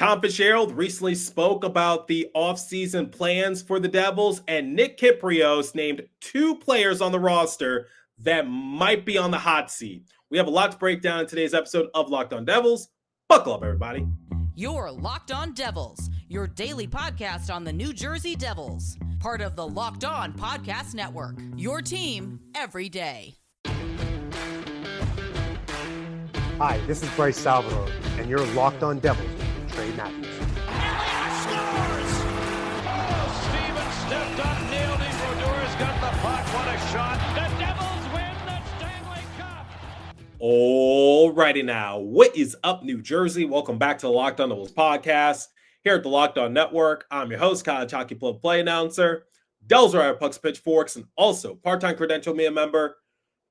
Tom Fitzgerald recently spoke about the offseason plans for the Devils, and Nick Kypreos named 2 players on the roster that might be on the hot seat. We have a lot to break down in today's episode of Locked On Devils. Buckle up, everybody. You're Locked On Devils, your daily podcast on the New Jersey Devils. Part of the Locked On Podcast Network, your team every day. Hi, this is Bryce Salvador, and you're Locked On Devils with Trey Matthews. Elliott scores! Oh, Stevens stepped up, nailed him. Brodor's got the puck. What a shot. The Devils win the Stanley Cup. Alrighty now, what is up, New Jersey? Welcome back to the Locked On Devils podcast. Here at the Locked On Network, I'm your host, college hockey play announcer, Devils Rider Pucks Pitchforks, and also part-time credential media member,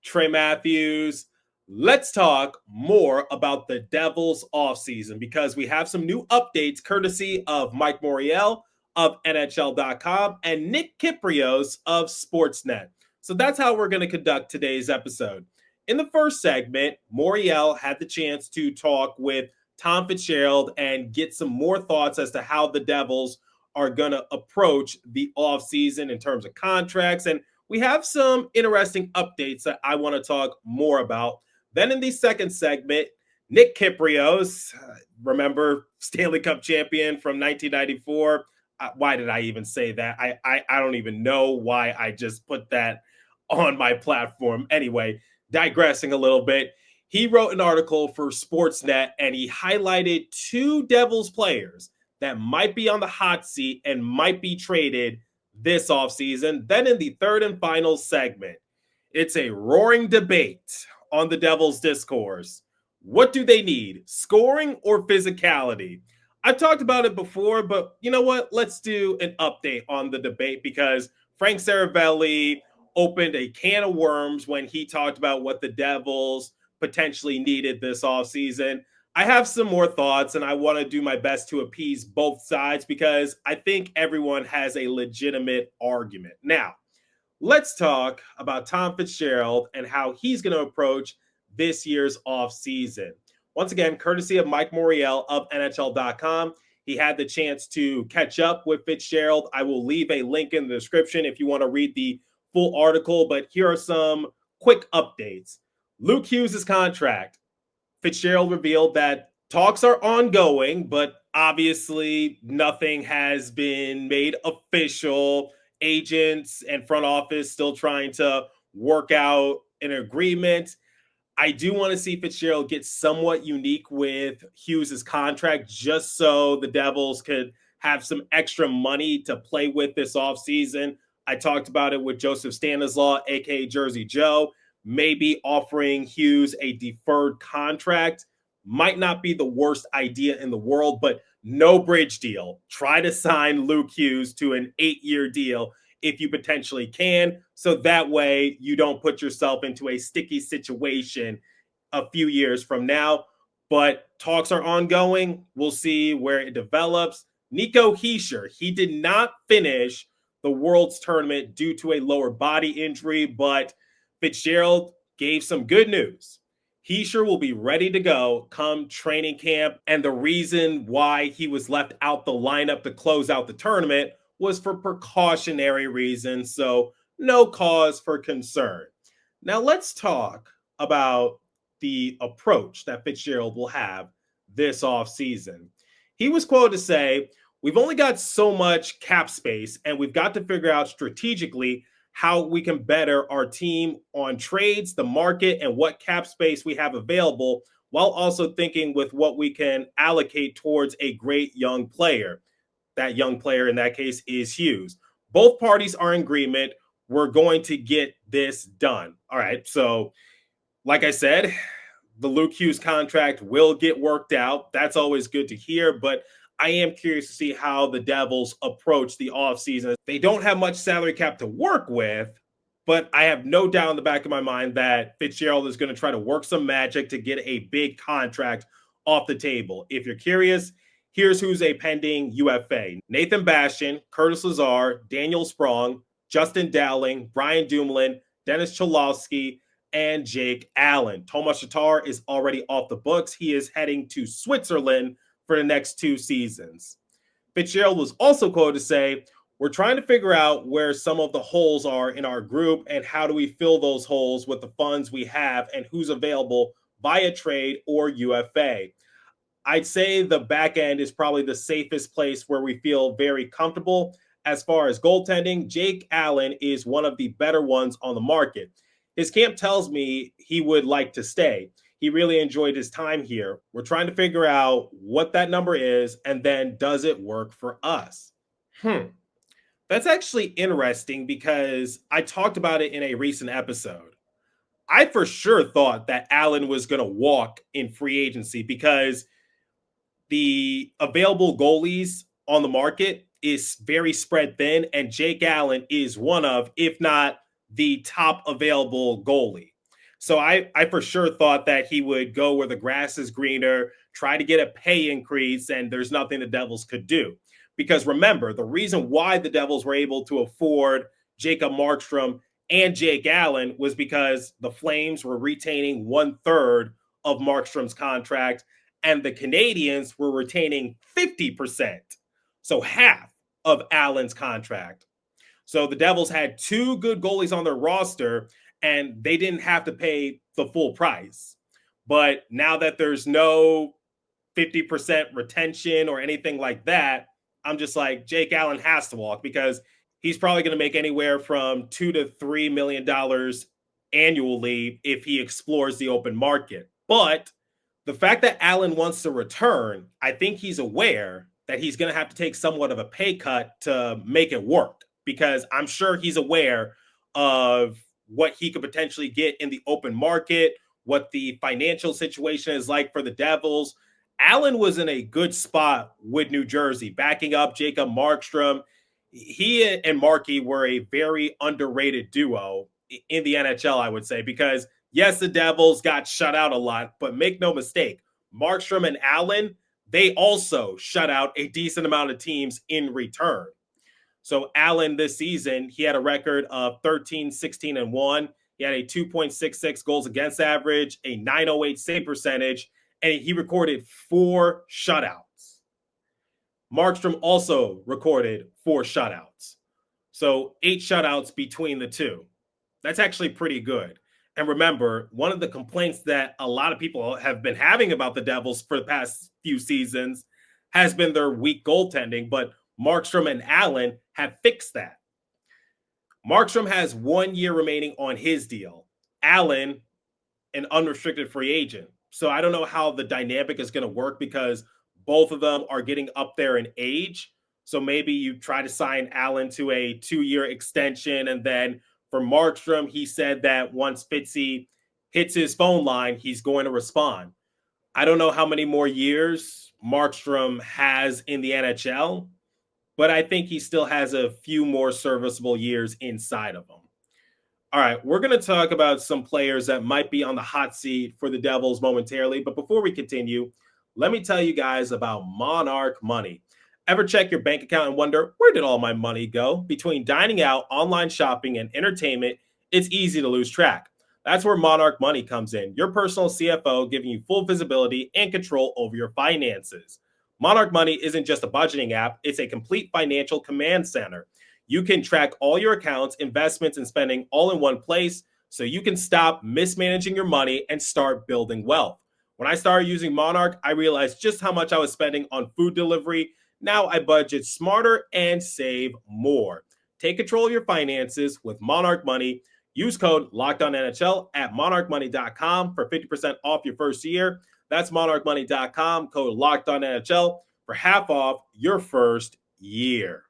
Trey Matthews. Let's talk more about the Devils offseason because we have some new updates courtesy of Mike Morreale of NHL.com and Nick Kypreos of Sportsnet. So that's how we're going to conduct today's episode. In the first segment, Morreale had the chance to talk with Tom Fitzgerald and get some more thoughts as to how the Devils are going to approach the offseason in terms of contracts. And we have some interesting updates that I want to talk more about. Then in the second segment, Nick Kypreos, remember Stanley Cup champion from 1994. Why did I even say that? I don't even know why I just put that on my platform. Anyway, digressing a little bit, he wrote an article for Sportsnet and he highlighted 2 Devils players that might be on the hot seat and might be traded this offseason. Then in the third and final segment, it's a roaring debate on the Devils discourse. What do they need, scoring or physicality? I've talked about it before, but you know what? Let's do an update on the debate because Frank Saravelli opened a can of worms when he talked about what the Devils potentially needed this offseason. I have some more thoughts and I want to do my best to appease both sides because I think everyone has a legitimate argument. Now, let's talk about Tom Fitzgerald and how he's going to approach this year's offseason. Once again, courtesy of Mike Morreale of NHL.com. He had the chance to catch up with Fitzgerald. I will leave a link in the description if you want to read the full article, but here are some quick updates. Luke Hughes' contract. Fitzgerald revealed that talks are ongoing, but obviously nothing has been made official. Agents and front office still trying to work out an agreement. I do want to see Fitzgerald get somewhat unique with Hughes' contract just so the Devils could have some extra money to play with this offseason. I talked about it with Joseph Stanislaw, aka Jersey Joe. Maybe offering Hughes a deferred contract might not be the worst idea in the world, but no bridge deal. Try to sign Luke Hughes to an 8-year deal if you potentially can, so that way you don't put yourself into a sticky situation a few years from now. But talks are ongoing. We'll see where it develops. Nico Hischier, he did not finish the World's Tournament due to a lower body injury, but Fitzgerald gave some good news. Hischier will be ready to go come training camp, and the reason why he was left out the lineup to close out the tournament was for precautionary reasons, so no cause for concern. Now let's talk about the approach that Fitzgerald will have this offseason. He was quoted to say, "We've only got so much cap space, and we've got to figure out strategically how we can better our team on trades, the market, and what cap space we have available, while also thinking with what we can allocate towards a great young player." That young player in that case is Hughes. Both parties are in agreement. We're going to get this done. All right. So, like I said, the Luke Hughes contract will get worked out. That's always good to hear. But I am curious to see how the Devils approach the offseason. They don't have much salary cap to work with, but I have no doubt in the back of my mind that Fitzgerald is going to try to work some magic to get a big contract off the table. If you're curious, here's who's a pending UFA. Nathan Bastian, Curtis Lazar, Daniel Sprong, Justin Dowling, Brian Dumoulin, Dennis Cholowski, and Jake Allen. Tomas Tatar is already off the books. He is heading to Switzerland for the next 2 seasons. Fitzgerald was also quoted to say, "We're trying to figure out where some of the holes are in our group and how do we fill those holes with the funds we have and who's available via trade or UFA. I'd say the back end is probably the safest place where we feel very comfortable. As far as goaltending, Jake Allen is one of the better ones on the market. His camp tells me he would like to stay. He really enjoyed his time here. We're trying to figure out what that number is and then does it work for us?" That's actually interesting because I talked about it in a recent episode. I for sure thought that Allen was going to walk in free agency because the available goalies on the market is very spread thin, and Jake Allen is one of, if not the top available goalie. So I for sure thought that he would go where the grass is greener, try to get a pay increase, and there's nothing the Devils could do. Because remember, the reason why the Devils were able to afford Jacob Markstrom and Jake Allen was because the Flames were retaining 1/3 of Markstrom's contract and the Canadians were retaining 50%. So half of Allen's contract. So the Devils had 2 good goalies on their roster and they didn't have to pay the full price. But now that there's no 50% retention or anything like that, I'm just like, Jake Allen has to walk because he's probably going to make anywhere from $2 to $3 million annually if he explores the open market. But the fact that Allen wants to return, I think he's aware that he's going to have to take somewhat of a pay cut to make it work, because I'm sure he's aware of what he could potentially get in the open market, what the financial situation is like for the Devils. Allen was in a good spot with New Jersey, backing up Jacob Markstrom. He and Markey were a very underrated duo in the NHL, I would say, because yes, the Devils got shut out a lot, but make no mistake, Markstrom and Allen, they also shut out a decent amount of teams in return. So Allen this season, he had a record of 13-16-1. He had a 2.66 goals against average, a 908 save percentage, and he recorded 4 shutouts. Markstrom also recorded 4 shutouts. So 8 shutouts between the two. That's actually pretty good. And remember, one of the complaints that a lot of people have been having about the Devils for the past few seasons has been their weak goaltending, but Markstrom and Allen have fixed that. Markstrom has 1 year remaining on his deal. Allen, an unrestricted free agent. So I don't know how the dynamic is going to work because both of them are getting up there in age. So maybe you try to sign Allen to a 2-year extension, and then for Markstrom, he said that once Fitzy hits his phone line, he's going to respond. I don't know how many more years Markstrom has in the NHL, but I think he still has a few more serviceable years inside of him. All right, we're going to talk about some players that might be on the hot seat for the Devils momentarily. But before we continue, let me tell you guys about Monarch Money. Ever check your bank account and wonder, where did all my money go? Between dining out, online shopping, and entertainment, it's easy to lose track. That's where Monarch Money comes in, your personal CFO giving you full visibility and control over your finances. Monarch Money isn't just a budgeting app, it's a complete financial command center. You can track all your accounts, investments, and spending all in one place so you can stop mismanaging your money and start building wealth. When I started using Monarch, I realized just how much I was spending on food delivery. Now I budget smarter and save more. Take control of your finances with Monarch Money. Use code LOCKEDONNHL at monarchmoney.com for 50% off your first year. That's monarchmoney.com, code LOCKEDONNHL for half off your first year.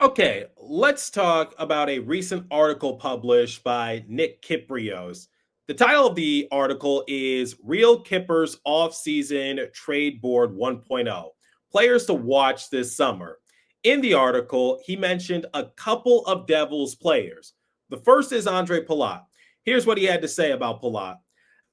Okay, let's talk about a recent article published by Nick Kypreos. The title of the article is Real Kippers Offseason Trade Board 1.0, Players to Watch This Summer. In the article, he mentioned a couple of Devils players. The first is Ondrej Palat. Here's what he had to say about Palat.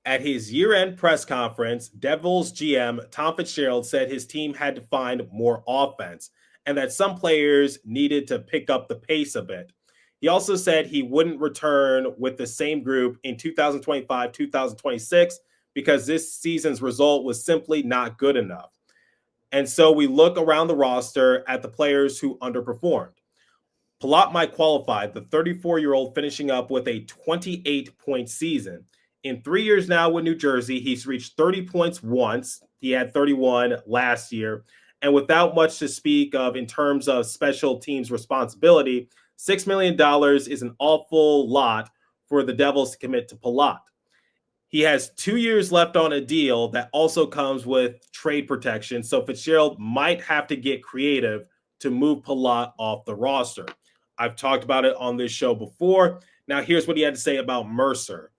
At his year-end press conference, Devils GM Tom Fitzgerald said his team had to find more offense and that some players needed to pick up the pace a bit. He also said he wouldn't return with the same group in 2025-2026 because this season's result was simply not good enough. And so we look around the roster at the players who underperformed. Palat might qualify, the 34-year-old finishing up with a 28-point season. In 3 years now with New Jersey, he's reached 30 points once. He had 31 last year. And without much to speak of in terms of special teams responsibility, $6 million is an awful lot for the Devils to commit to Palat. He has 2 years left on a deal that also comes with trade protection, so Fitzgerald might have to get creative to move Palat off the roster. I've talked about it on this show before. Now, here's what he had to say about Mercer.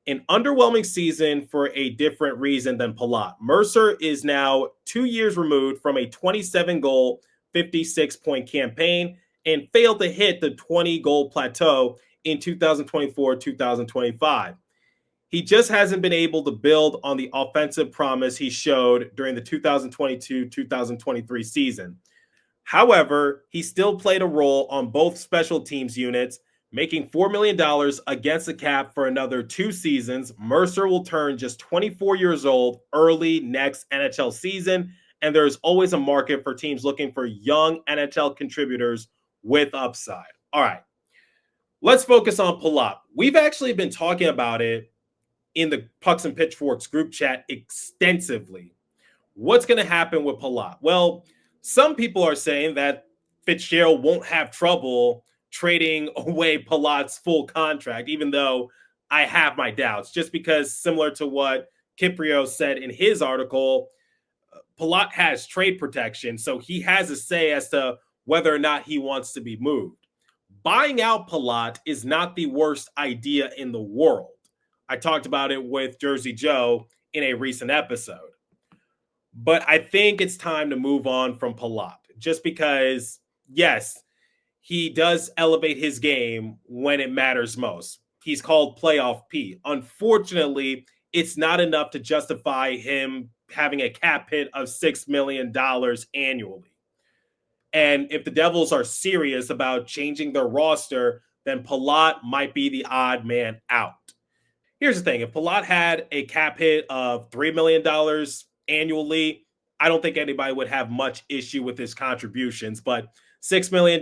An underwhelming season for a different reason than Palat. Mercer is now 2 years removed from a 27-goal, 56-point campaign and failed to hit the 20-goal plateau in 2024-2025. He just hasn't been able to build on the offensive promise he showed during the 2022-2023 season. However, he still played a role on both special teams units, making $4 million against the cap for another 2 seasons. Mercer will turn just 24 years old early next NHL season, and there's always a market for teams looking for young NHL contributors with upside. All right, let's focus on Palat. We've actually been talking about it in the Pucks and Pitchforks group chat extensively. What's going to happen with Palat? Well, some people are saying that Fitzgerald won't have trouble trading away Palat's full contract, even though I have my doubts, just because similar to what Kypreos said in his article, Palat has trade protection, so he has a say as to whether or not he wants to be moved. Buying out Palat is not the worst idea in the world. I talked about it with Jersey Joe in a recent episode. But I think it's time to move on from Palat, just because, yes, he does elevate his game when it matters most. He's called playoff P. Unfortunately, it's not enough to justify him having a cap hit of $6 million annually. And if the Devils are serious about changing their roster, then Palat might be the odd man out. Here's the thing. If Palat had a cap hit of $3 million annually, I don't think anybody would have much issue with his contributions, but $6 million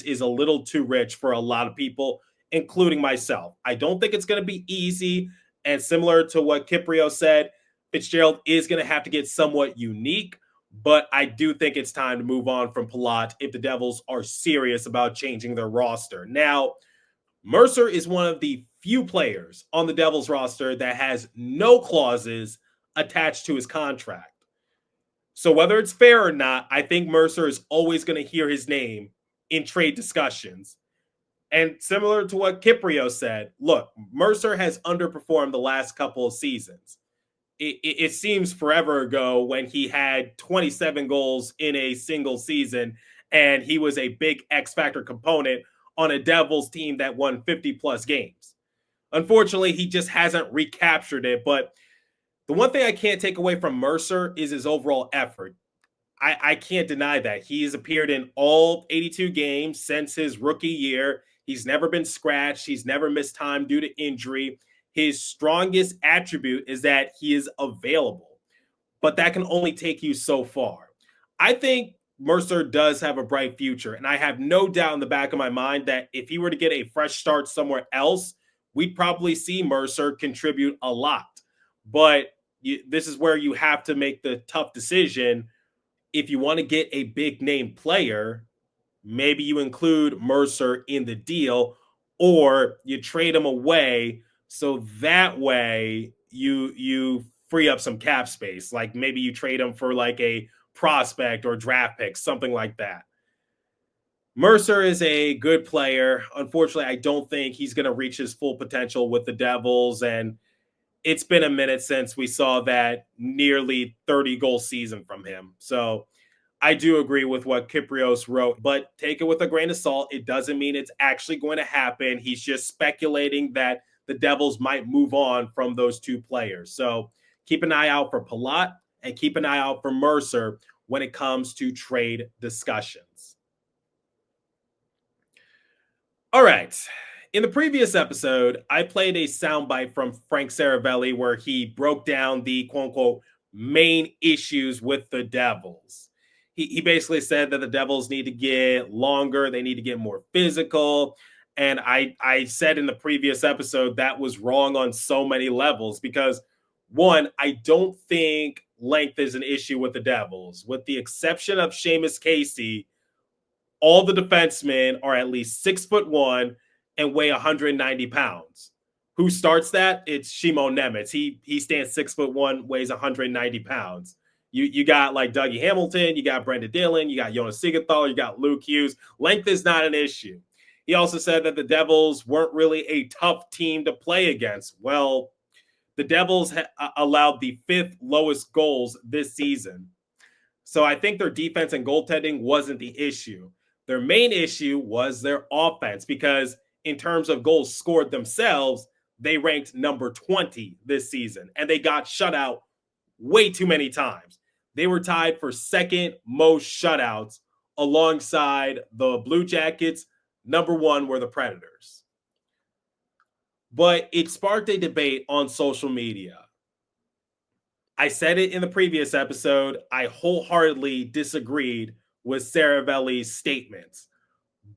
is a little too rich for a lot of people, including myself. I don't think it's going to be easy, and similar to what Kypreos said, Fitzgerald is going to have to get somewhat unique, but I do think it's time to move on from Palat if the Devils are serious about changing their roster. Now, Mercer is one of the few players on the Devils roster that has no clauses attached to his contract. So whether it's fair or not, I think Mercer is always going to hear his name in trade discussions. And similar to what Kypreos said, look, Mercer has underperformed the last couple of seasons. It seems forever ago when he had 27 goals in a single season, and he was a big X-factor component on a Devils team that won 50-plus games. Unfortunately, he just hasn't recaptured it, but the one thing I can't take away from Mercer is his overall effort. I can't deny that. He's appeared in all 82 games since his rookie year. He's never been scratched. He's never missed time due to injury. His strongest attribute is that he is available, but that can only take you so far. I think Mercer does have a bright future, and I have no doubt in the back of my mind that if he were to get a fresh start somewhere else, we'd probably see Mercer contribute a lot. But this is where you have to make the tough decision. If you want to get a big name player, maybe you include Mercer in the deal, or you trade him away so that way you free up some cap space. Like maybe you trade him for like a prospect or draft pick, something like that. Mercer is a good player. Unfortunately, I don't think he's going to reach his full potential with the Devils, and it's been a minute since we saw that nearly 30-goal season from him. So I do agree with what Kypreos wrote, but take it with a grain of salt. It doesn't mean it's actually going to happen. He's just speculating that the Devils might move on from those two players. So keep an eye out for Palat and keep an eye out for Mercer when it comes to trade discussions. All right. In the previous episode, I played a soundbite from Frank Saravelli where he broke down the quote-unquote main issues with the Devils. He basically said that the Devils need to get longer, they need to get more physical. And I said in the previous episode that was wrong on so many levels because, one, I don't think length is an issue with the Devils. With the exception of Seamus Casey, all the defensemen are at least 6'1" and weigh 190 pounds. Who starts that? It's Shimon Nemeth. He stands 6'1", weighs 190 pounds. You got like Dougie Hamilton, you got Brendan Dillon, you got Jonas Siegenthaler, you got Luke Hughes. Length is not an issue. He also said that the Devils weren't really a tough team to play against. Well, the Devils allowed the 5th lowest goals this season. So I think their defense and goaltending wasn't the issue. Their main issue was their offense because in terms of goals scored themselves, they ranked number 20 this season, and they got shut out way too many times. They were tied for second most shutouts alongside the Blue Jackets. Number 1 were the Predators. But it sparked a debate on social media. I said it in the previous episode. I wholeheartedly disagreed with Saravelli's statements,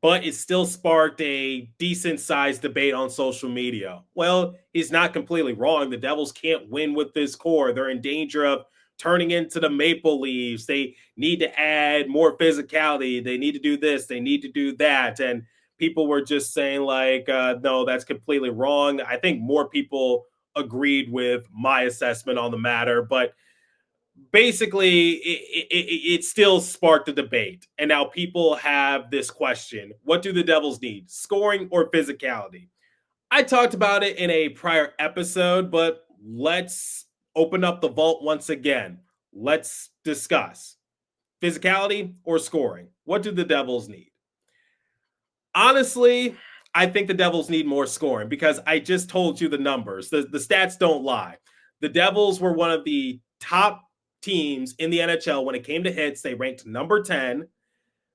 but it still sparked a decent-sized debate on social media. Well, he's not completely wrong. The Devils can't win with this core. They're in danger of turning into the Maple Leafs. They need to add more physicality. They need to do this. They need to do that. And people were just saying like, no, that's completely wrong. I think more people agreed with my assessment on the matter, but basically it still sparked a debate. And now people have this question: what do the Devils need, scoring or physicality? I talked about it in a prior episode, but let's open up the vault once again. Let's discuss physicality or scoring. What do the Devils need? Honestly, I think the Devils need more scoring because I just told you the numbers. The stats don't lie. The Devils were one of the top teams in the NHL when it came to hits. They ranked number 10.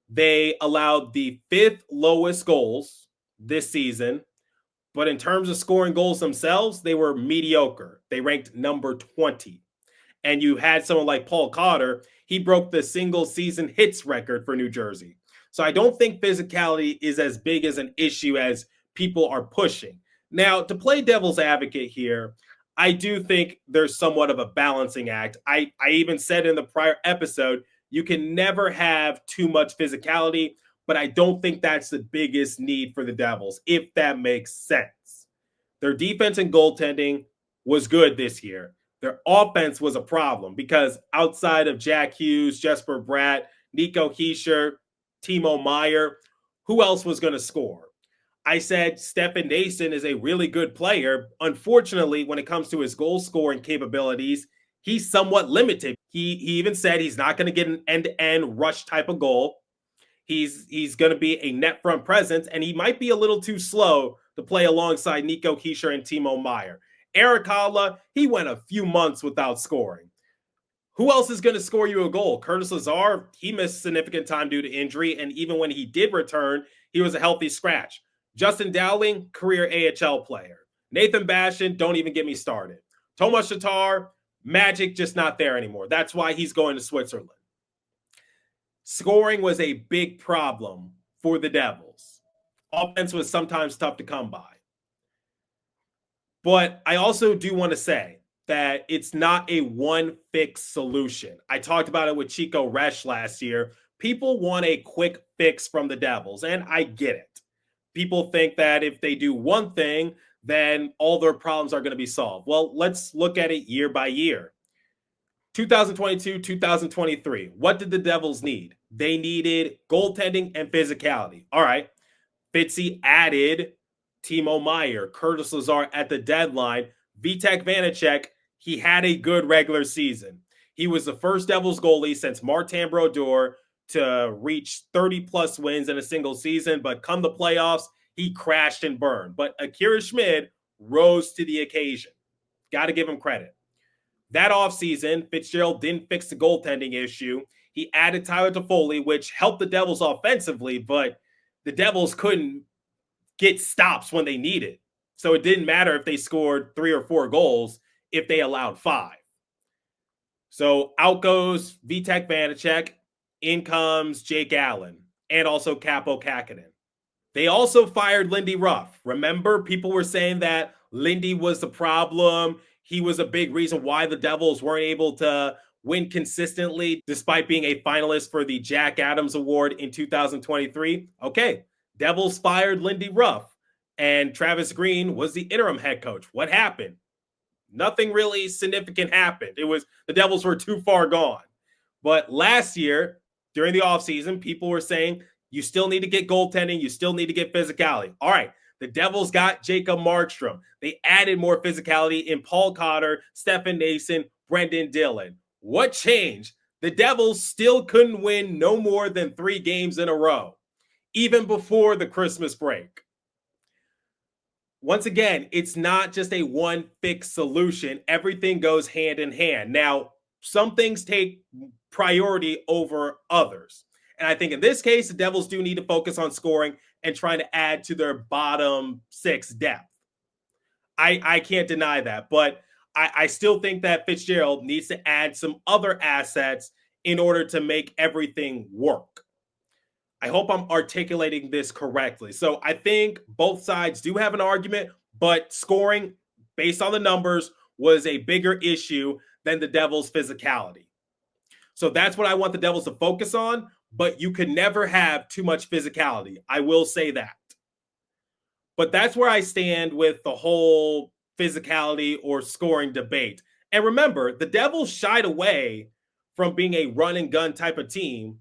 They allowed the 5th lowest goals this season. But in terms of scoring goals themselves, they were mediocre. They ranked number 20. And you had someone like Paul Cotter. He broke the single season hits record for New Jersey. So I don't think physicality is as big as an issue as people are pushing. Now, to play devil's advocate here, I do think there's somewhat of a balancing act. I even said in the prior episode, you can never have too much physicality, but I don't think that's the biggest need for the Devils, if that makes sense. Their defense and goaltending was good this year. Their offense was a problem because outside of Jack Hughes, Jesper Bratt, Nico Hischier, Timo Meier, who else was going to score? I said Stefan Noesen is a really good player. Unfortunately, when it comes to his goal scoring capabilities, he's somewhat limited. He even said he's not going to get an end-to-end rush type of goal. He's going to be a net front presence, and he might be a little too slow to play alongside Nico Hischier and Timo Meier. Erik Haula, he went a few months without scoring. Who else is going to score you a goal? Curtis Lazar, he missed significant time due to injury, and even when he did return, he was a healthy scratch. Justin Dowling, career AHL player. Nathan Bastian, don't even get me started. Tomas Tatar, magic just not there anymore. That's why he's going to Switzerland. Scoring was a big problem for the Devils. Offense was sometimes tough to come by. But I also do want to say that it's not a one-fix solution. I talked about it with Chico Resch last year. People want a quick fix from the Devils, and I get it. People think that if they do one thing, then all their problems are going to be solved. Well, let's look at it year by year. 2022, 2023, what did the Devils need? They needed goaltending and physicality. All right, Fitzy added Timo Meier, Curtis Lazar at the deadline. Vitek Vanacek, he had a good regular season. He was the first Devils goalie since Martin Brodeur to reach 30-plus wins in a single season, but come the playoffs, he crashed and burned. But Akira Schmid rose to the occasion. Got to give him credit. That offseason, Fitzgerald didn't fix the goaltending issue. He added Tyler Toffoli, which helped the Devils offensively, but the Devils couldn't get stops when they needed. So it didn't matter if they scored 3 or 4 goals if they allowed 5. So out goes Vitek Vanacek, in comes Jake Allen, and also Capo Kakinen. They also fired Lindy Ruff. Remember, people were saying that Lindy was the problem. He was a big reason why the Devils weren't able to win consistently, despite being a finalist for the Jack Adams Award in 2023. Okay, Devils fired Lindy Ruff, and Travis Green was the interim head coach. What happened? Nothing really significant happened. It was the Devils were too far gone. But last year, during the offseason, people were saying, you still need to get goaltending. You still need to get physicality. All right, the Devils got Jacob Markstrom. They added more physicality in Paul Cotter, Stefan Nason, Brendan Dillon. What changed? The Devils still couldn't win no more than 3 games in a row, even before the Christmas break. Once again, it's not just a one fixed solution. Everything goes hand in hand. Now, some things take priority over others. And I think in this case, the Devils do need to focus on scoring and trying to add to their bottom 6 depth. I can't deny that. But I still think that Fitzgerald needs to add some other assets in order to make everything work. I hope I'm articulating this correctly. So I think both sides do have an argument, but scoring based on the numbers was a bigger issue than the Devils' physicality. So that's what I want the Devils to focus on, but you can never have too much physicality. I will say that. But that's where I stand with the whole physicality or scoring debate. And remember, the Devils shied away from being a run and gun type of team.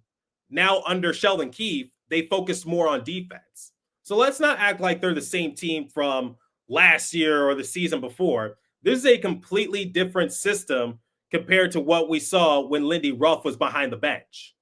Now under Sheldon Keefe, they focus more on defense. So let's not act like they're the same team from last year or the season before. This is a completely different system compared to what we saw when Lindy Ruff was behind the bench.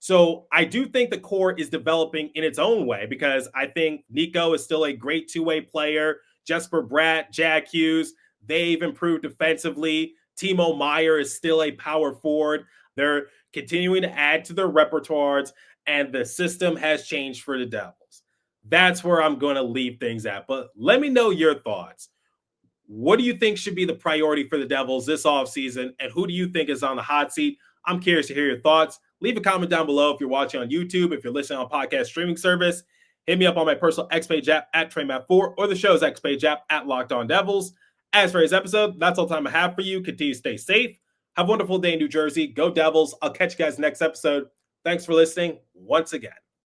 So I do think the core is developing in its own way because I think Nico is still a great two-way player. Jesper Bratt, Jack Hughes, they've improved defensively. Timo Meier is still a power forward. They're continuing to add to their repertoires, and the system has changed for the Devils. That's where I'm going to leave things at. But let me know your thoughts. What do you think should be the priority for the Devils this offseason, and who do you think is on the hot seat? I'm curious to hear your thoughts. Leave a comment down below if you're watching on YouTube, if you're listening on podcast streaming service. Hit me up on my personal X Page app at TreyMatt4 or the show's X Page app at Locked On Devils. As for today's episode, that's all the time I have for you. Continue to stay safe. Have a wonderful day in New Jersey. Go Devils. I'll catch you guys next episode. Thanks for listening once again.